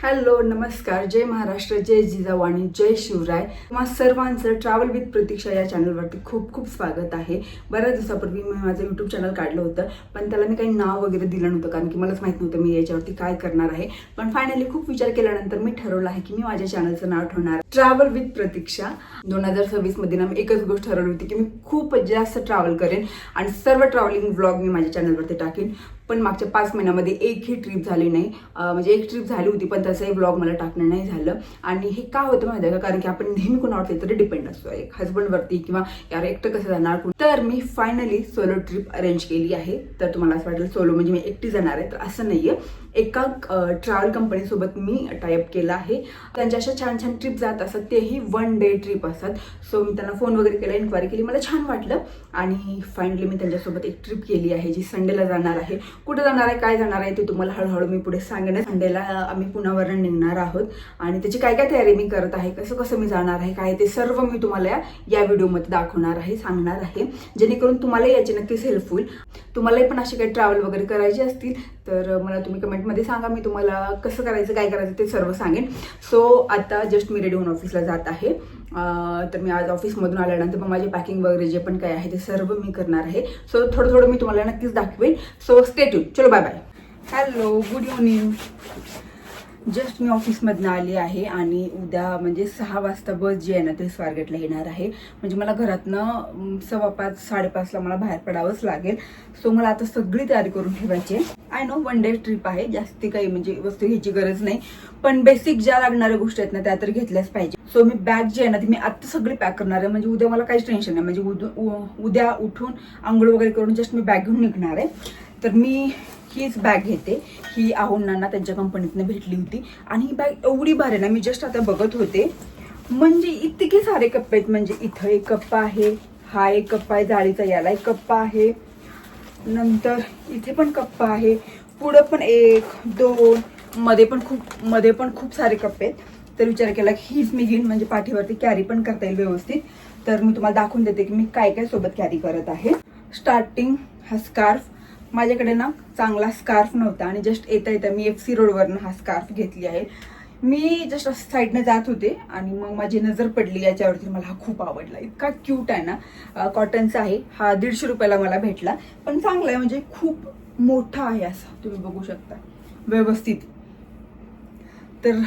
Hello, नमस्कार, जय महाराष्ट्र, जय जिजाऊ आणि जय शिवराय. तुम्हा सर्वांचं ट्रॅव्हल विथ प्रतीक्षा या चॅनलवरती खूप खूप स्वागत आहे. बऱ्याच दिवसापूर्वी मी माझं यूट्यूब चॅनल काढलं होतं, पण त्याला मी काही नाव वगैरे दिलं नव्हतं, कारण की मलाच माहीत नव्हतं मी याच्यावरती काय करणार आहे. पण फायनली खूप विचार केल्यानंतर मी ठरवलं आहे की मी माझ्या चॅनलचं नाव ठेवणार ट्रॅव्हल विथ प्रतीक्षा. 2026 मध्ये ना मी एकच गोष्ट ठरवली होती की मी खूप जास्त ट्रॅव्हल करेन आणि सर्व ट्रॅव्हलिंग व्लॉग मी माझ्या चॅनलवरती टाकेन. पण मागच्या 5 महिन्यामध्ये एकही ट्रिप झाली नाही. म्हणजे एक ट्रिप झाली होती, पण त्याचंही व्लॉग मला टाकणं नाही झालं. आणि हे का होतं माहिती आहे का, कारण की आपण नेहमी कोणावरती तरी डिपेंड असतो, एक हजबंडवरती, किंवा यार एकटं कसं जाणार. तर मी फायनली सोलो ट्रिप अरेंज केली आहे. तर तुम्हाला असं वाटेल सोलो म्हणजे मी एकटी जाणार आहे, तर असं नाहीये. एका ट्रॅव्हल कंपनीसोबत मी टायअप केला आहे. त्यांच्या अशा छान छान ट्रिप जात असतात, तेही 1 डे ट्रिप असतात. सो मी त्यांना फोन वगैरे केला, इन्क्वायरी केली, मला छान वाटलं आणि फायनली मी त्यांच्यासोबत एक ट्रिप केली आहे, जी संडेला जाणार आहे. कुठे जाणार आहे, काय जाणार आहे ते तुम्हाला हळूहळू मी पुढे सांगेन. संडेला आम्ही पुण्यावरून निघणार आहोत आणि त्याची काय काय तयारी मी करत आहे, कसं कसं मी जाणार आहे, काय ते सर्व मी तुम्हाला या व्हिडिओमध्ये दाखवणार आहे, सांगणार आहे, जेणेकरून तुम्हाला याची नक्कीच हेल्प होईल. तुम्हालाही पण असे काही ट्रॅव्हल वगैरे करायचे असतील तर मला तुम्ही कमेंटमध्ये सांगा, मी तुम्हाला कसं करायचं, काय करायचं ते सर्व सांगेन. सो आता जस्ट मी रेडी होऊन ऑफिसला जात आहे. तर मी आज ऑफिसमधून आल्यानंतर मग माझी पॅकिंग वगैरे जे पण काय आहे ते सर्व मी करणार आहे. सो थोडं थोडं मी तुम्हाला नक्कीच दाखवेन. So stay tuned. चलो bye bye. Hello, good evening. Just मी ऑफिसमधनं आली आहे आणि उद्या म्हणजे 6 वाजता बस जी आहे ना ते स्वारगेटला येणार आहे. म्हणजे मला घरातनं 5:15 5:30ला मला बाहेर पडावंच लागेल. सो मला आता सगळी तयारी करून ठेवायची आहे. आय नो 1 डे ट्रिप आहे, जास्ती काही म्हणजे वस्तू घ्यायची गरज नाही, पण बेसिक ज्या लागणाऱ्या गोष्टी आहेत ना त्या तर घेतल्याच पाहिजे. सो मी बॅग जी आहे ना ती मी आता सगळी पॅक करणार आहे. म्हणजे उद्या मला काहीच टेन्शन नाही. म्हणजे उद्या उठून आंघोळ वगैरे करून जस्ट मी बॅग घेऊन निघणार आहे. तर मी हीच बॅग घेते. ही आहोंना त्यांच्या कंपनीतनं भेटली होती आणि ही बॅग एवढी भारी ना, मी जस्ट आता बघत होते, म्हणजे इतके सारे कप्पे आहेत. म्हणजे इथं एक कप्पा आहे, हा एक कप्पा आहे जाळीचा, याला एक कप्पा आहे, नंतर इथे पण कप्पा आहे, पुढं पण 1 2, मध्ये पण खूप सारे कप्पे आहेत. तर विचार केला की हीच मी घेईन, म्हणजे पाठीवरती कॅरी पण करता येईल व्यवस्थित. तर मी तुम्हाला दाखवून देते की मी काय काय सोबत कॅरी करत आहे. स्टार्टिंग हा स्कार्फ. माझ्याकडे ना चांगला स्कार्फ नव्हता आणि जस्ट येता येता मी FC रोडवरनं हा स्कार्फ घेतली आहे. मी जस्ट साईडनं जात होते आणि मग माझी नजर पडली याच्यावरती. मला हा खूप आवडला, इतका क्यूट आहे ना. कॉटनचा आहे हा. 150 रुपयाला मला भेटला, पण चांगला आहे, म्हणजे खूप मोठा आहे असा, तुम्ही बघू शकता व्यवस्थित. तर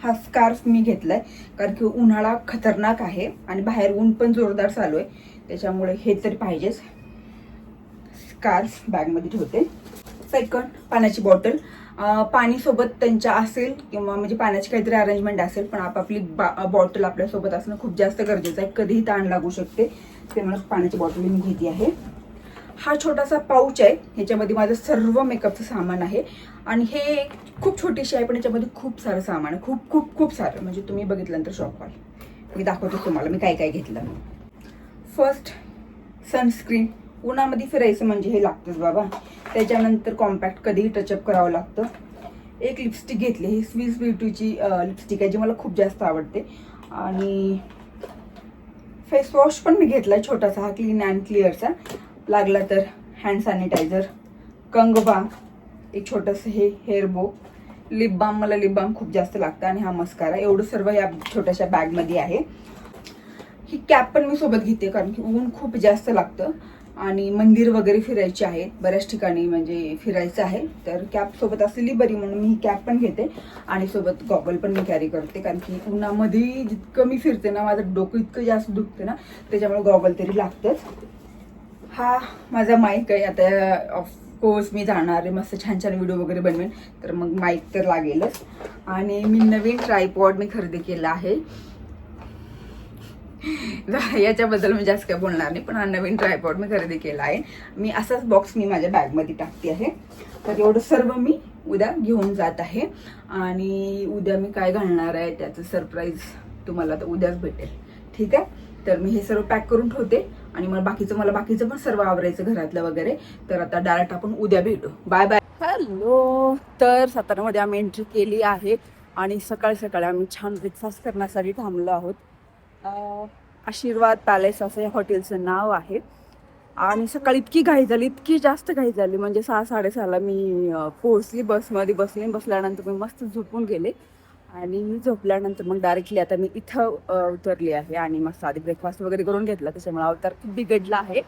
हा स्कार्फ मी घेतलाय कारण की उन्हाळा खतरनाक आहे आणि बाहेर ऊन पण जोरदार चालू आहे, त्याच्यामुळे हे तरी पाहिजेच. स्कार्फ बॅगमध्ये ठेवते. सेकंड, पाण्याची बॉटल. पाणी सोबत त्यांच्या असेल किंवा म्हणजे पाण्याची काहीतरी अरेंजमेंट असेल, पण आपापली बॉटल आपल्यासोबत असणं खूप जास्त गरजेचं आहे. कधीही ताण लागू शकते, त्यामुळे पाण्याची बॉटल मी घेतली आहे. हा छोटासा पाऊच आहे, ह्याच्यामध्ये माझं सर्व मेकअपचं सामान आहे आणि हे खूप छोटीशी आहे, पण याच्यामध्ये खूप सारं सामान आहे, खूप खूप खूप सारं. म्हणजे तुम्ही बघितल्यानंतर शॉक व्हाल. मी दाखवते तुम्हाला मी काय काय घेतलं. First, sunscreen. उन्हामध्ये फिरायचं म्हणजे हे लागतंच बाबा. त्याच्यानंतर कॉम्पॅक्ट, कधीही टचअप करावं लागतं. एक लिपस्टिक घेतली, ही स्विस ब्युटीची लिपस्टिक आहे, जी मला खूप जास्त आवडते. आणि फेस वॉश पण मी घेतलाय छोटासा, हा क्लीन अँड क्लिअरचा. लागला तर हँड सॅनिटायझर, कंगवा, एक छोटंसं हे हेअर बो, लिप बाम. मला लिप बाम खूप जास्त लागतं आणि हा मस्कारा. एवढं सर्व या छोट्याशा बॅगमध्ये आहे. ही कॅप पण मी सोबत घेते कारण की ऊन खूप जास्त लागतं आणि मंदिर वगैरे फिरायचे आहेत, बऱ्याच ठिकाणी म्हणजे फिरायचं आहे, तर कॅप सोबत असलेली बरी म्हणून मी ही कॅप पण घेते. आणि सोबत गॉगल पण मी कॅरी करते, कारण की उन्हामध्ये जितकं मी फिरते ना माझं डोकं इतकं जास्त दुखते ना, त्याच्यामुळे गॉगल तरी लागतंच. हा माझा माईक आहे. आता ऑफकोर्स मी जाणार आहे, मस्त छान छान व्हिडिओ वगैरे बनवेन, तर मग माईक तर लागेलच. आणि मी नवीन ट्रायपॉड मी खरेदी केला आहे. याच्याबद्दल मी जास्त काय बोलणार नाही, पण हा नवीन ट्रायपॉड मी खरेदी केला आहे. मी असाच बॉक्स मी माझ्या बॅगमध्ये टाकते आहे. तर एवढं सर्व मी उद्या घेऊन जात आहे आणि उद्या मी काय घालणार आहे त्याचं सरप्राईज तुम्हाला तर उद्याच भेटेल, ठीक आहे. तर मी हे सर्व पॅक करून ठेवते आणि मला बाकीचं पण सर्व आवरायचं घरातलं वगैरे. तर आता डायरेक्ट आपण उद्या भेटू. Bye bye. हॅलो. तर सातारामध्ये आम्ही एंट्री केली आहे आणि सकाळी सकाळी आम्ही छान ब्रेकफास्ट करण्यासाठी थांबलो आहोत. आशीर्वाद पॅलेस असं या हॉटेलचं नाव आहे. आणि सकाळी इतकी घाई झाली, इतकी जास्त घाई झाली, म्हणजे 6-6:30ला मी पोहोचली. बसमध्ये बसले. बसल्यानंतर मी मस्त झोपून गेले आणि मी झोपल्यानंतर मग डायरेक्टली आता मी इथं उतरली आहे आणि मस्त आधी ब्रेकफास्ट वगैरे करून घेतला. त्याच्यामुळे अवतार खूप बिघडला आहे.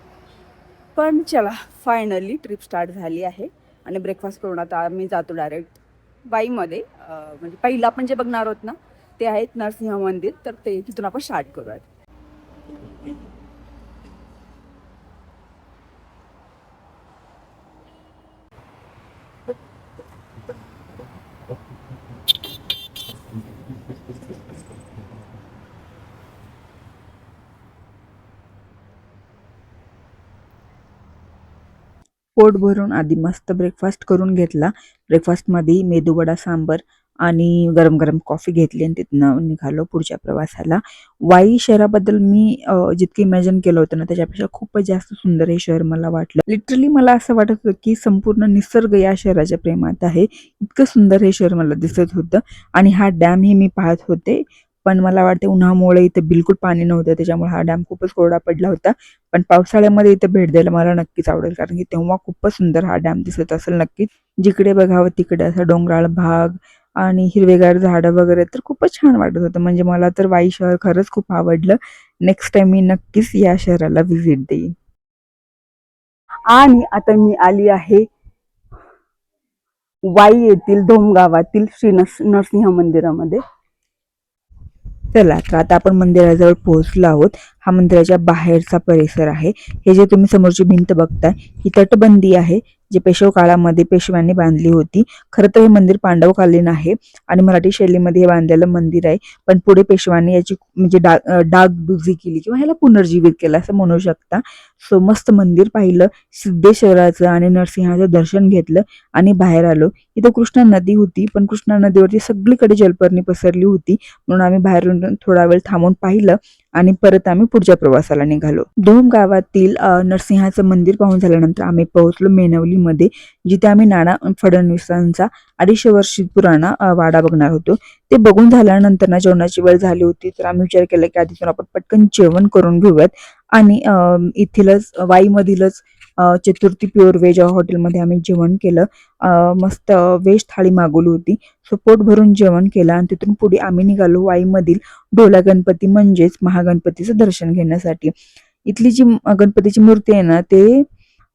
पण चला, फायनली ट्रिप स्टार्ट झाली आहे आणि ब्रेकफास्ट करून आता मी जातो डायरेक्ट वाईमध्ये. म्हणजे पहिलं आपण जे बघणार आहोत ना, ते आहेत नरसिंह मंदिर. तर ते तिथून आपण स्टार्ट करूयात. पोट भरून आधी मस्त ब्रेकफास्ट करून घेतला. ब्रेकफास्टमध्ये मेदूवडा सांबर आणि गरम गरम कॉफी घेतली आणि तिथनं निघालो पुढच्या प्रवासाला. वाई शहराबद्दल मी जितकं इमॅजिन केलं होतं ना, त्याच्यापेक्षा खूपच जास्त सुंदर हे शहर मला वाटलं. लिटरली मला असं वाटत होतं की संपूर्ण निसर्ग या शहराच्या प्रेमात आहे. इतकं सुंदर हे शहर मला दिसत होतं. आणि हा डॅम ही मी पाहत होते, पण मला वाटते उन्हामुळे इथे बिलकुल पाणी नव्हतं, त्याच्यामुळे हा डॅम खूपच कोरडा पडला होता. पण पावसाळ्यामध्ये इथे भेट द्यायला मला नक्कीच आवडेल, कारण की तेव्हा खूपच सुंदर हा डॅम दिसत असेल नक्कीच. जिकडे बघावं तिकडे असा डोंगराळ भाग आणि हिरवेगार झाडं वगैरे, तर खूपच छान वाटत होतं. म्हणजे मला तर वाई शहर खरंच खूप आवडलं. नेक्स्ट टाइम मी नक्कीच या शहराला व्हिजिट देईन. आणि आता मी आली आहे वाई येथील धोम गावातील श्री नरसिंह मंदिरामध्ये. चला, तर आता आपण मंदिराजवळ पोहोचलो आहोत. हा मंदिराच्या बाहेरचा परिसर आहे. हे जे तुम्ही समोरची भिंत बघताय, ही तटबंदी आहे, जी पेशव काळामध्ये पेशव्यांनी बांधली होती. खरं तर हे मंदिर पांडवकालीन आहे आणि मराठी शैलीमध्ये हे बांधलेलं मंदिर आहे. पण पुढे पेशव्यांनी याची म्हणजे डागडुजी केली किंवा ह्याला पुनर्जीवित केलं असं म्हणू शकता. सो मस्त मंदिर पाहिलं, सिद्धेश्वराचं आणि नरसिंहाचं दर्शन घेतलं आणि बाहेर आलो. इथं कृष्णा नदी होती, पण कृष्णा नदीवरती सगळीकडे जलपर्णी पसरली होती, म्हणून आम्ही बाहेरून थोडा वेळ थांबून पाहिलं आणि परत आम्ही पुढच्या प्रवासाला निघालो. दोम गावातील नरसिंहाचं मंदिर पाहून झाल्यानंतर आम्ही पोहोचलो मेनवलीमध्ये, जिथे आम्ही नाना फडणवीसांचा 250 वर्षी पुराणा वाडा बघणार होतो. ते बघून झाल्यानंतर ना जेवणाची वेळ झाली होती, तर आम्ही विचार केला की आधीतून आपण पटकन जेवण करून घेऊयात. आणि इथेलच वाईमधीलच चतुर्थी प्युअर व्हेज हॉटेलमध्ये आम्ही जेवण केलं. मस्त व्हेज थाळी मागवली होती. सो पोट भरून जेवण केलं आणि तिथून पुढे आम्ही निघालो वाईमधील डोला गणपती म्हणजेच महागणपतीचं दर्शन घेण्यासाठी. इथली जी गणपतीची मूर्ती आहे ना, ते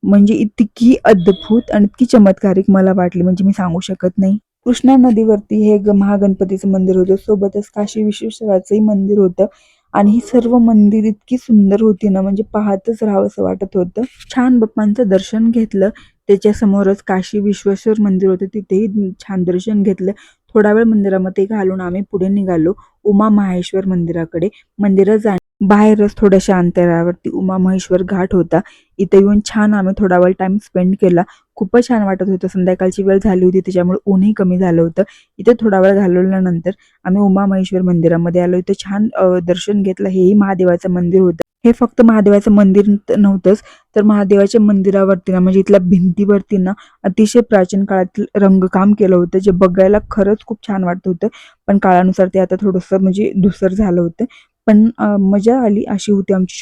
म्हणजे इतकी अद्भुत आणि इतकी चमत्कारिक मला वाटली, म्हणजे मी सांगू शकत नाही. कृष्णा नदीवरती हे महागणपतीचं मंदिर होतं, सोबतच काशी विश्वेश्वराचंही मंदिर होतं. आणि ही सर्व मंदिर इतकी सुंदर होती ना, म्हणजे पाहतच राहावं असं वाटत होतं. छान बाप्पांचं दर्शन घेतलं. त्याच्या समोरच काशी विश्वेश्वर मंदिर होतं, तिथेही छान दर्शन घेतलं. थोडा वेळ मंदिरामध्ये घालून आम्ही पुढे निघालो उमा महेश्वर मंदिराकडे. मंदिरात बाहेरच थोड्याशा अंतरावरती उमा महेश्वर घाट होता. इथे येऊन छान आम्ही थोडा वेळ टाइम स्पेंड केला. खूपच छान वाटत होतं. संध्याकाळची वेळ झाली होती, त्याच्यामुळे ऊनही कमी झालं होतं. इथे थोडा वेळ घालवल्यानंतर आम्ही उमा महेश्वर मंदिरामध्ये आलो. इथे छान दर्शन घेतलं. हेही महादेवाचं मंदिर होतं. हे फक्त महादेवाचं मंदिर नव्हतंच, तर महादेवाच्या मंदिरावरती ना, म्हणजे इथल्या भिंतीवरती ना, अतिशय प्राचीन काळातील रंगकाम केलं होतं, जे बघायला खरंच खूप छान वाटत होतं. पण काळानुसार ते आता थोडंसं म्हणजे धूसर झालं होतं. पण मजा आली, अशी होती आमची